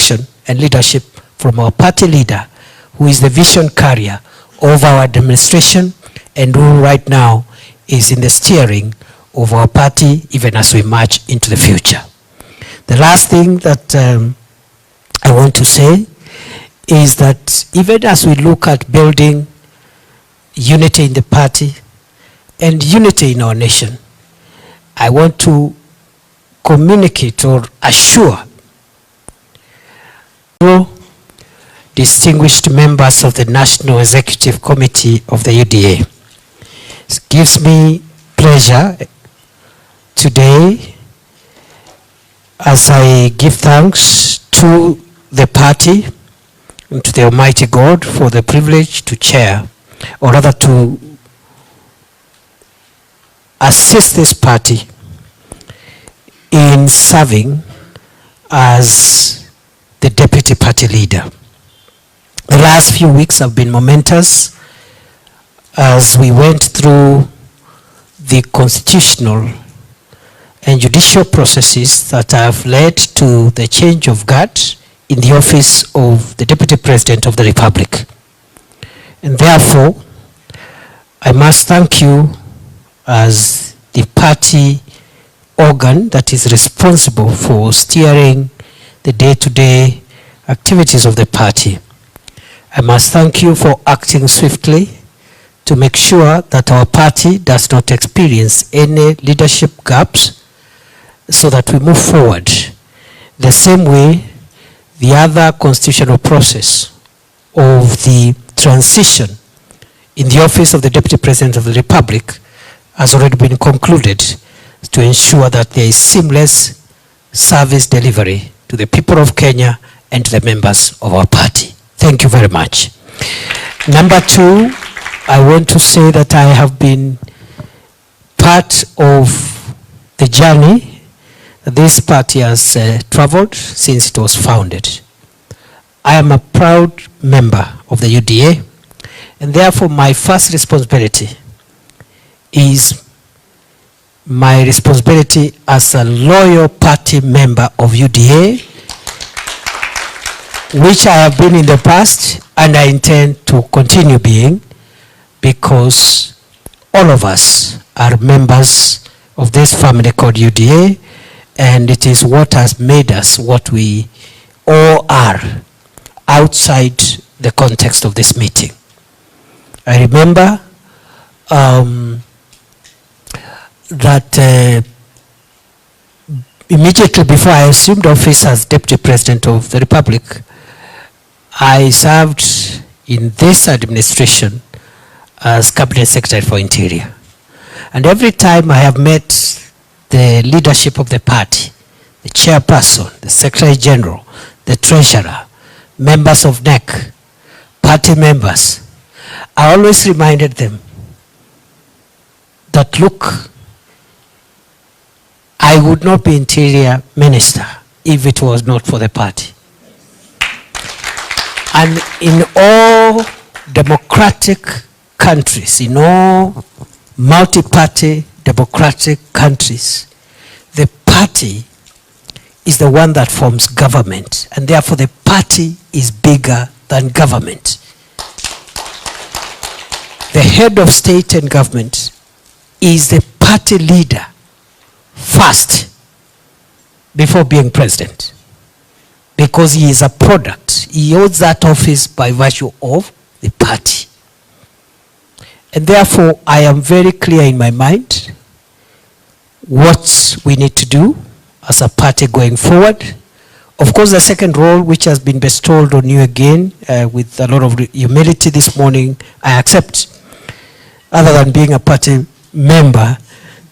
direction and leadership from our party leader, who is the vision carrier of our administration and who right now is in the steering of our party even as we march into the future. The last thing that I want to say is that even as we look at building unity in the party and unity in our nation, I want to communicate or assure distinguished members of the National Executive Committee of the UDA. It gives me pleasure today as I give thanks to the party and to the Almighty God for the privilege to chair, or rather to assist this party in serving as the deputy party leader. The last few weeks have been momentous as we went through the constitutional and judicial processes that have led to the change of guard in the office of the Deputy President of the Republic. And therefore, I must thank you as the party organ that is responsible for steering the day-to-day activities of the party. I must thank you for acting swiftly to make sure that our party does not experience any leadership gaps so that we move forward the same way the other constitutional process of the transition in the office of the Deputy President of the Republic has already been concluded to ensure that there is seamless service delivery to the people of Kenya and to the members of our party. Thank you very much. Number two, I want to say that I have been part of the journey this party has traveled since it was founded. I am a proud member of the UDA, and therefore my first responsibility is my responsibility as a loyal party member of UDA, which I have been in the past and I intend to continue being, because all of us are members of this family called UDA, and it is what has made us what we all are outside the context of this meeting. I remember that immediately before I assumed office as Deputy President of the Republic, I served in this administration as Cabinet Secretary for Interior. And every time I have met the leadership of the party, the chairperson, the Secretary General, the Treasurer, members of NEC, party members, I always reminded them that, look, I would not be Interior Minister if it was not for the party. And in all democratic countries, in all multi-party democratic countries, the party is the one that forms government, and therefore the party is bigger than government. The head of state and government is the party leader first before being president, because he is a product. He holds that office by virtue of the party. And therefore, I am very clear in my mind what we need to do as a party going forward. Of course, the second role, which has been bestowed on you again with a lot of humility this morning, I accept, other than being a party member,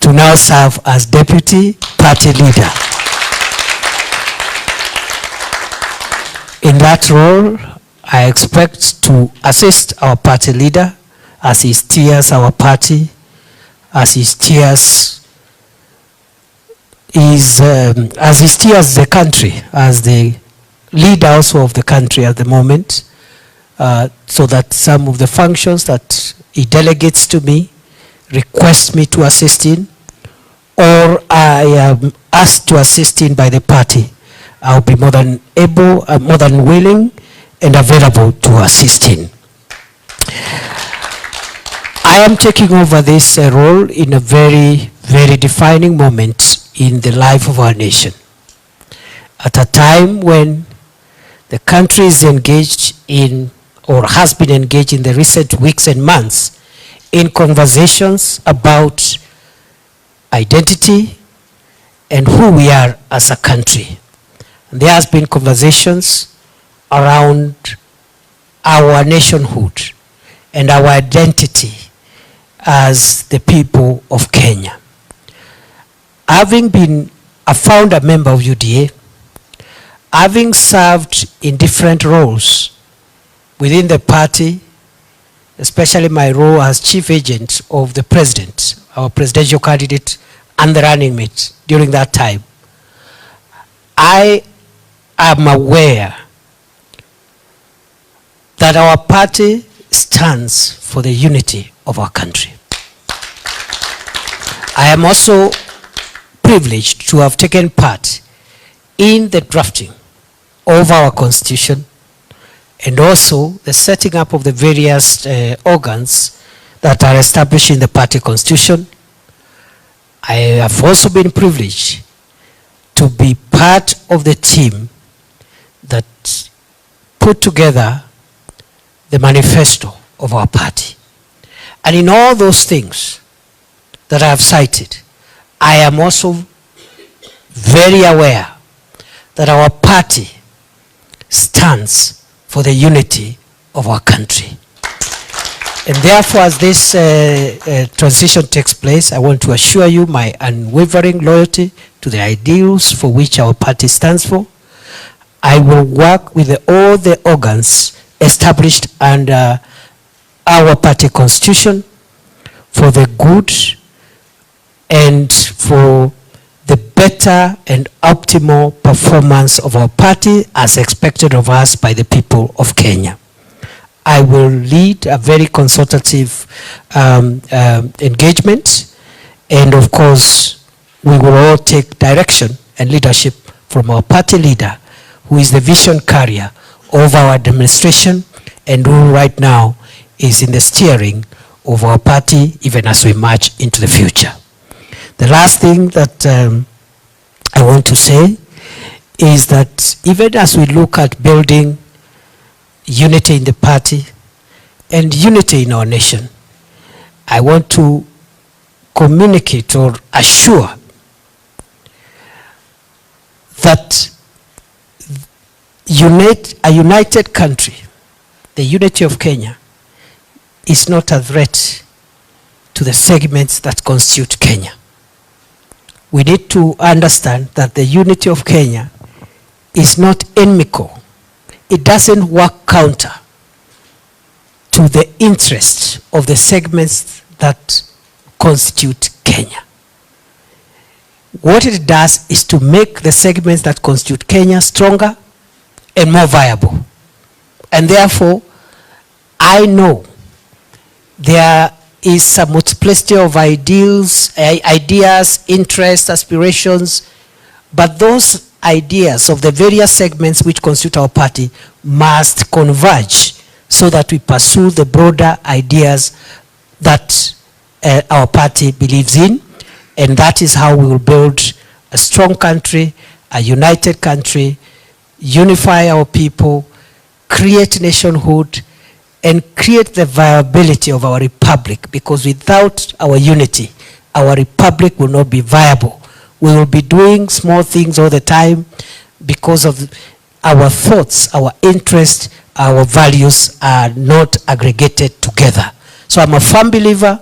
to now serve as deputy party leader. In that role, I expect to assist our party leader as he steers our party, as he steers the country, as the leader also of the country at the moment, so that some of the functions that he delegates to me, requests me to assist in, or I am asked to assist in by the party, I'll be more than able, more than willing and available to assist in. I am taking over this role in a very, very defining moment in the life of our nation. At a time when the country is engaged in, or has been engaged in the recent weeks and months, in conversations about identity and who we are as a country. And there has been conversations around our nationhood and our identity as the people of Kenya. Having been a founder member of UDA, having served in different roles within the party, especially my role as chief agent of the president, our presidential candidate and the running mate during that time, I am aware that our party stands for the unity of our country. I am also privileged to have taken part in the drafting of our constitution and also the setting up of the various organs that are established in the party constitution. I have also been privileged to be part of the team that put together the manifesto of our party. And in all those things that I have cited, I am also very aware that our party stands for the unity of our country. And therefore, as this transition takes place, I want to assure you my unwavering loyalty to the ideals for which our party stands for. I will work with all the organs established under our party constitution for the good and for the better and optimal performance of our party as expected of us by the people of Kenya. I will lead a very consultative engagement, and of course we will all take direction and leadership from our party leader, who is the vision carrier of our administration and who right now is in the steering of our party even as we march into the future. The last thing that I want to say is that even as we look at building unity in the party and unity in our nation, I want to communicate or assure that a united country, the unity of Kenya, is not a threat to the segments that constitute Kenya. We need to understand that the unity of Kenya is not inimical. It doesn't work counter to the interests of the segments that constitute Kenya. What it does is to make the segments that constitute Kenya stronger and more viable. And therefore, I know there is a multiplicity of ideas, interests, aspirations, but those ideas of the various segments which constitute our party must converge so that we pursue the broader ideas that our party believes in, and that is how we will build a strong country, a united country, unify our people, create nationhood, and create the viability of our republic, because without our unity, our republic will not be viable. We will be doing small things all the time because of our thoughts, our interests, our values are not aggregated together. So I'm a firm believer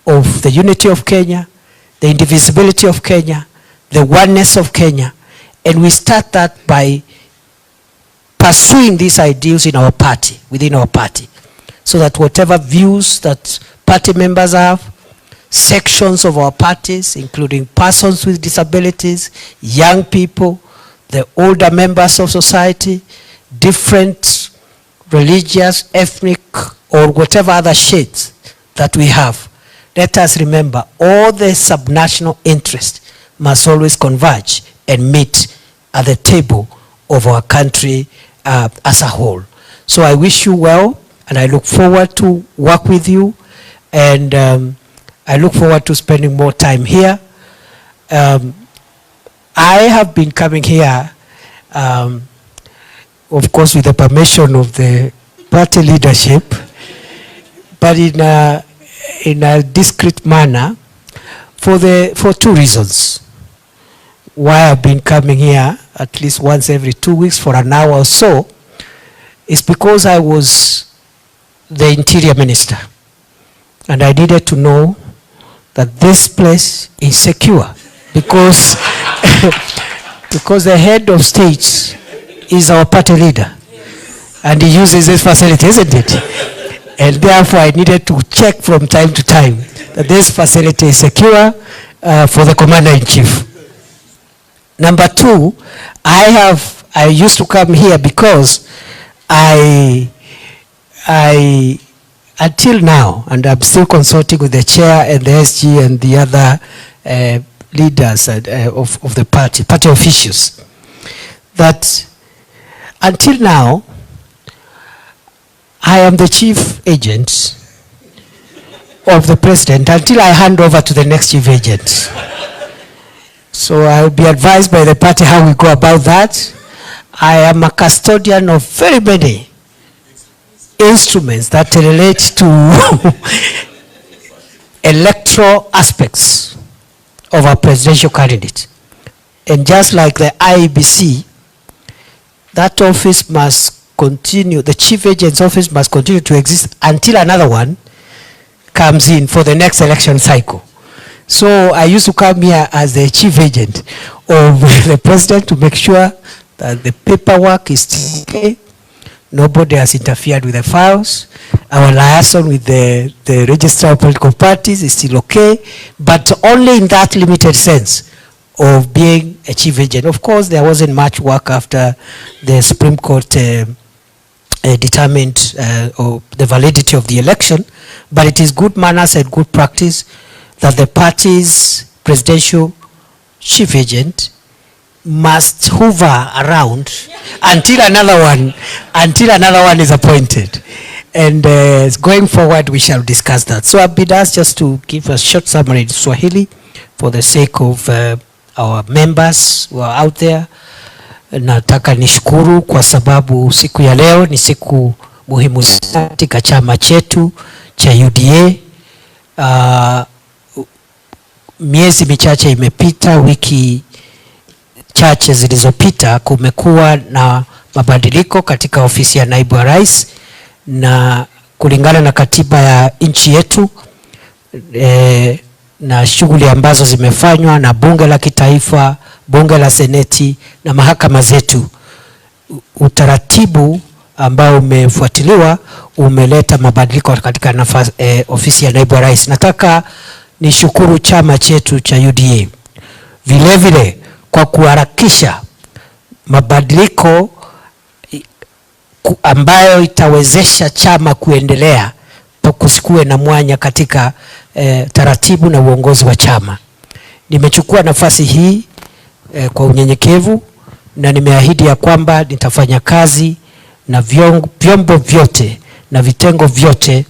of the unity of Kenya, the indivisibility of Kenya, the oneness of Kenya, and we start that by pursuing these ideals in our party, within our party, so that whatever views that party members have, sections of our parties, including persons with disabilities, young people, the older members of society, different religious, ethnic, or whatever other shades that we have, let us remember all the subnational interests must always converge and meet at the table of our country as a whole. So I wish you well, and I look forward to work with you, and I look forward to spending more time here. I have been coming here, of course, with the permission of the party leadership, but in a discreet manner, for two reasons. Why I've been coming here at least once every 2 weeks for an hour or so is because I was the Interior Minister, and I needed to know that this place is secure, because because the head of state is our party leader, and he uses this facility, isn't it? And therefore I needed to check from time to time that this facility is secure for the Commander-in-Chief. Number two, I used to come here because until now, and I'm still consulting with the chair and the SG and the other leaders of the party officials, that until now, I am the chief agent of the president until I hand over to the next chief agent. So I'll be advised by the party how we go about that. I am a custodian of very many instruments that relate to electoral aspects of our presidential candidate. And just like the IEBC, that office must continue, the chief agent's office must continue to exist until another one comes in for the next election cycle. So I used to come here as the chief agent of the president to make sure that the paperwork is still okay. Nobody has interfered with the files. Our liaison with the registrar of political parties is still okay, but only in that limited sense of being a chief agent. Of course, there wasn't much work after the Supreme Court determined or the validity of the election, but it is good manners and good practice that the party's presidential chief agent must hover around until another one is appointed. And going forward, we shall discuss that. So I've been asked just to give a short summary in Swahili for the sake of our members who are out there. Nataka nishukuru kwa sababu siku ya leo ni siku muhimu katika chama chetu cha UDA. Miezi michache imepita, wiki chache zilizopita, kumekuwa na mabadiliko katika ofisi ya naibu wa rais, na kulingana na katiba ya nchi yetu na shughuli ambazo zimefanywa na bunge la kitaifa, bunge la seneti na mahakama zetu, utaratibu ambao umefuatiliwa umeleta mabadiliko katika nafasi ofisi ya naibu wa rais. Nataka nishukuru chama chetu cha UDA vile vile kwa kuharakisha mabadiliko ambayo itawezesha chama kuendelea, kusikuwe na mwanya katika taratibu na uongozi wa chama. Nimechukua nafasi hii kwa unyenyekevu, na nimeahidi ya kwamba nitafanya kazi na vyombo vyote na vitengo vyote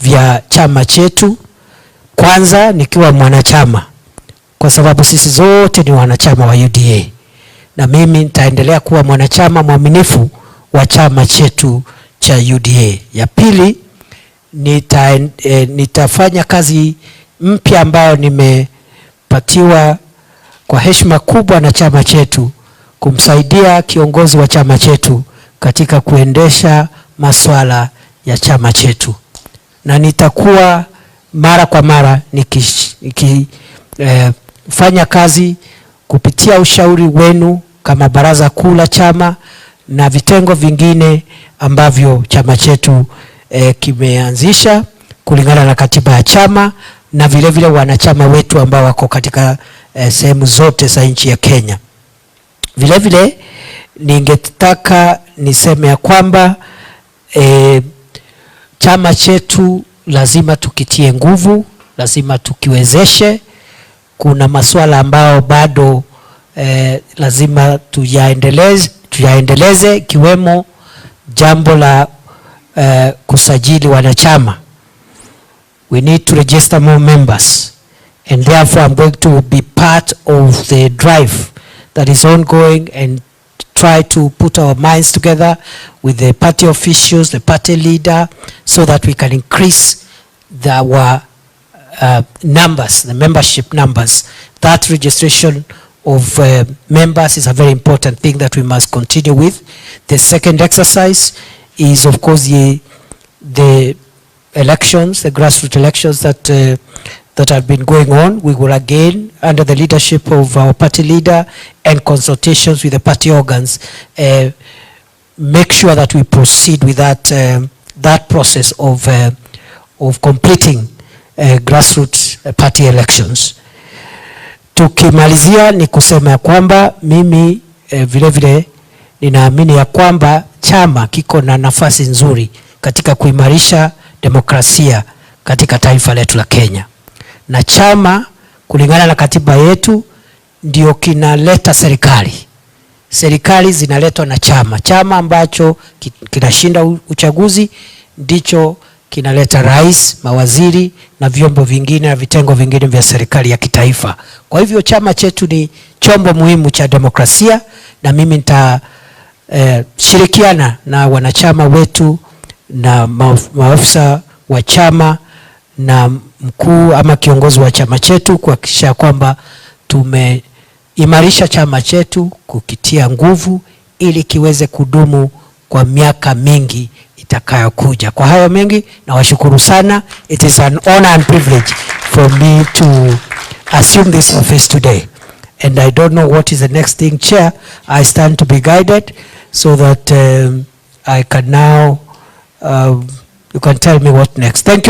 vya chama chetu, kwanza nikiwa mwanachama, kwa sababu sisi zote ni wanachama wa UDA, na mimi nitaendelea kuwa mwanachama mwaminifu wa chama chetu cha UDA. Ya pili, nitafanya kazi mpya ambayo nimepatiwa kwa heshima kubwa na chama chetu, kumsaidia kiongozi wa chama chetu katika kuendesha masuala ya chama chetu, na nitakuwa mara kwa mara nikifanya kazi kupitia ushauri wenu kama baraza kuu la chama na vitengo vingine ambavyo chama chetu kimeanzisha kulingana na katiba ya chama, na vile vile wanachama wetu ambao wako katika sehemu zote za nchi ya Kenya. Vile vile ningetaka niseme ya kwamba chama chetu lazima tukitie nguvu, lazima tukiwezeshe. Kuna masuala ambao bado lazima tuyaendeleze kiwemo jambo la kusajili wanachama. We need to register more members, and therefore I'm going to be part of the drive that is ongoing and try to put our minds together with the party officials, the party leader, so that we can increase our numbers, the membership numbers. That registration of members is a very important thing that we must continue with. The second exercise is, of course, the elections, the grassroots elections that have been going on. We will again, under the leadership of our party leader and consultations with the party organs, make sure that we proceed with that process of completing grassroots party elections. Tukimalizia ni kusema ya kwamba mimi vile vile ninaamini ya kwamba chama kiko na nafasi nzuri katika kuimarisha demokrasia katika taifa letu la Kenya. Na chama kulingana na katiba yetu ndio kinaleta serikali. Serikali zinaletwa na chama. Chama ambacho kinashinda uchaguzi ndicho kinaleta rais, mawaziri na vyombo vingine na vitengo vingine vya serikali ya kitaifa. Kwa hivyo chama chetu ni chombo muhimu cha demokrasia, na mimi nitashirikiana na wanachama wetu na maafisa wa chama na mkuu ama kiongozi wa chama chetu kuhakikisha kwamba tumeimarisha chama chetu, kukitia nguvu ili kiweze kudumu kwa miaka mingi itakayokuja. Kwa hayo mengi na washukuru sana. It is an honor and privilege for me to assume this office today. And I don't know what is the next thing, Chair. I stand to be guided so that I can now, you can tell me what next. Thank you.